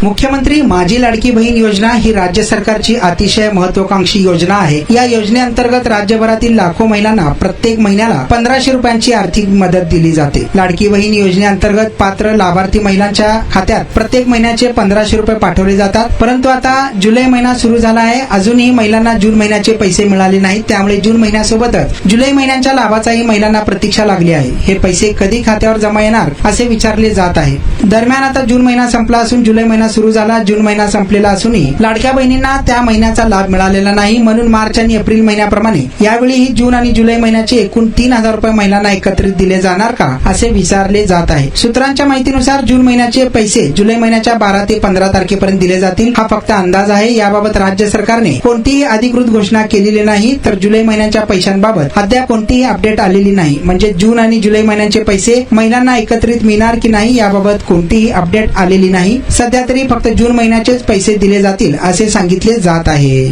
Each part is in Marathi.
मुख्यमंत्री माझी लाडकी बहीण योजना ही राज्य सरकारची अतिशय महत्वाकांक्षी योजना आहे। या योजनेअंतर्गत राज्यभरातील लाखो महिलांना प्रत्येक महिन्याला 1500 रुपयांची आर्थिक मदत दिली जाते। लाडकी बहीण योजनेअंतर्गत पात्र लाभार्थी महिलांच्या खात्यात प्रत्येक महिन्याचे 1500 रुपये पाठवले जातात। परंतु आता जुलै महिना सुरू झाला आहे, अजूनही महिलांना जून महिन्याचे पैसे मिळाले नाहीत। त्यामुळे जून महिन्यासोबतच जुलै महिन्याच्या लाभाचाही महिलांना प्रतीक्षा लागली आहे। हे पैसे कधी खात्यावर जमा येणार असे विचारले जात आहे। दरम्यान आता जून महिना संपला असून जुलै महिना सुरू झाला। जून महिना संपलेला असूनही लाडक्या बहिणींना त्या महिन्याचा लाभ मिळालेला नाही। म्हणून मार्च आणि एप्रिल महिन्याप्रमाणे यावेळीही जून आणि जुलै महिन्याचे एकूण 3000 रुपये महिलांना एकत्रित दिले जाणार का असे विचारले जात आहे। सूत्रांच्या माहितीनुसार जून महिन्याचे पैसे जुलै महिन्याच्या 12 ते 15 तारखेपर्यंत दिले जातील। हा फक्त अंदाज आहे। याबाबत राज्य सरकारने कोणतीही अधिकृत घोषणा केलेली नाही। तर जुलै महिन्याच्या पैशांबाबत अद्याप कोणतीही अपडेट आलेली नाही। म्हणजे जून आणि जुलै महिन्याचे पैसे महिलांना एकत्रित मिळणार की नाही याबाबत कोणतीही अपडेट आलेली नाही। सध्या तरी फक्त जून महिन्याचेच पैसे दिले जातील असे सांगितले जात आहे।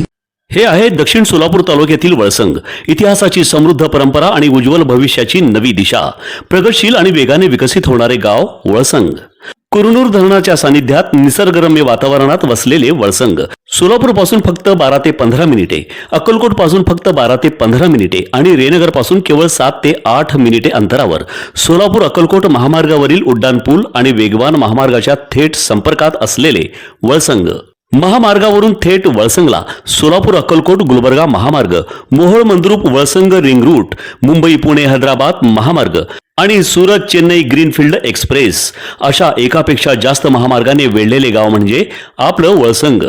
हे आहे दक्षिण सोलापूर तालुक्यातील वळसंग। इतिहासाची समृद्ध परंपरा आणि उज्ज्वल भविष्याची नवी दिशा, प्रगतशील आणि वेगाने विकसित होणारे गाव वळसंग। कुरनूर धरणाच्या सानिध्यात निसर्गरम्य वातावरणात वसलेले वळसंग सोलापूर पासून फक्त 12 ते 15 मिनिटे, अक्कलकोट पासून फक्त 12 ते 15 मिनिटे आणि रेणनगर पासून केवळ 7 ते 8 मिनिटे अंतरावर सोलापूर अक्कलकोट महामार्गावरील उड्डाण पूल आणि वेगवान महामार्गाच्या थेट संपर्कात असलेले वळसंग। महामार्गावरून थेट वळसंगला सोलापूर अक्कलकोट गुलबर्गा महामार्ग, मोहोळ मंद्रुप वळसंग रिंग रूट, मुंबई पुणे हैदराबाद महामार्ग आणि सुरत चेन्नई ग्रीनफील्ड एक्सप्रेस अशा एकापेक्षा जास्त महामार्गाने वेढलेले गाव म्हणजे आपलं वळसंग।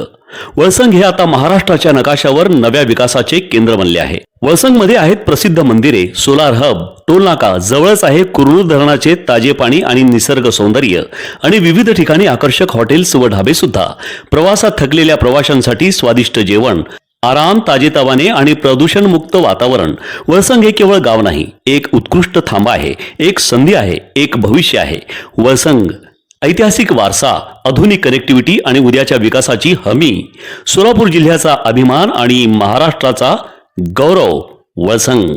वळसंग हे आता महाराष्ट्राच्या नकाशावर नव्या विकासाचे केंद्र बनले आहे। वळसंग मध्ये आहेत प्रसिद्ध मंदिरे, सोलार हब, टोलनाका, जवळच आहे कुरनूर धरणाचे ताजे पाणी आणि निसर्ग सौंदर्य आणि विविध ठिकाणी आकर्षक हॉटेल्स व ढाबे सुद्धा। प्रवासात थकलेल्या प्रवाशांसाठी स्वादिष्ट जेवण, आराम, ताजेतवाने आणि प्रदूषण मुक्त वातावरण। वळसंग हे केवळ गाव नाही, एक उत्कृष्ट थांबा आहे, एक संधी आहे, एक भविष्य आहे। वळसंग ऐतिहासिक वारसा, आधुनिक कनेक्टिव्हिटी आणि उद्याच्या विकासाची हमी। सोलापूर जिल्ह्याचा अभिमान आणि महाराष्ट्राचा गौरव वळसंग।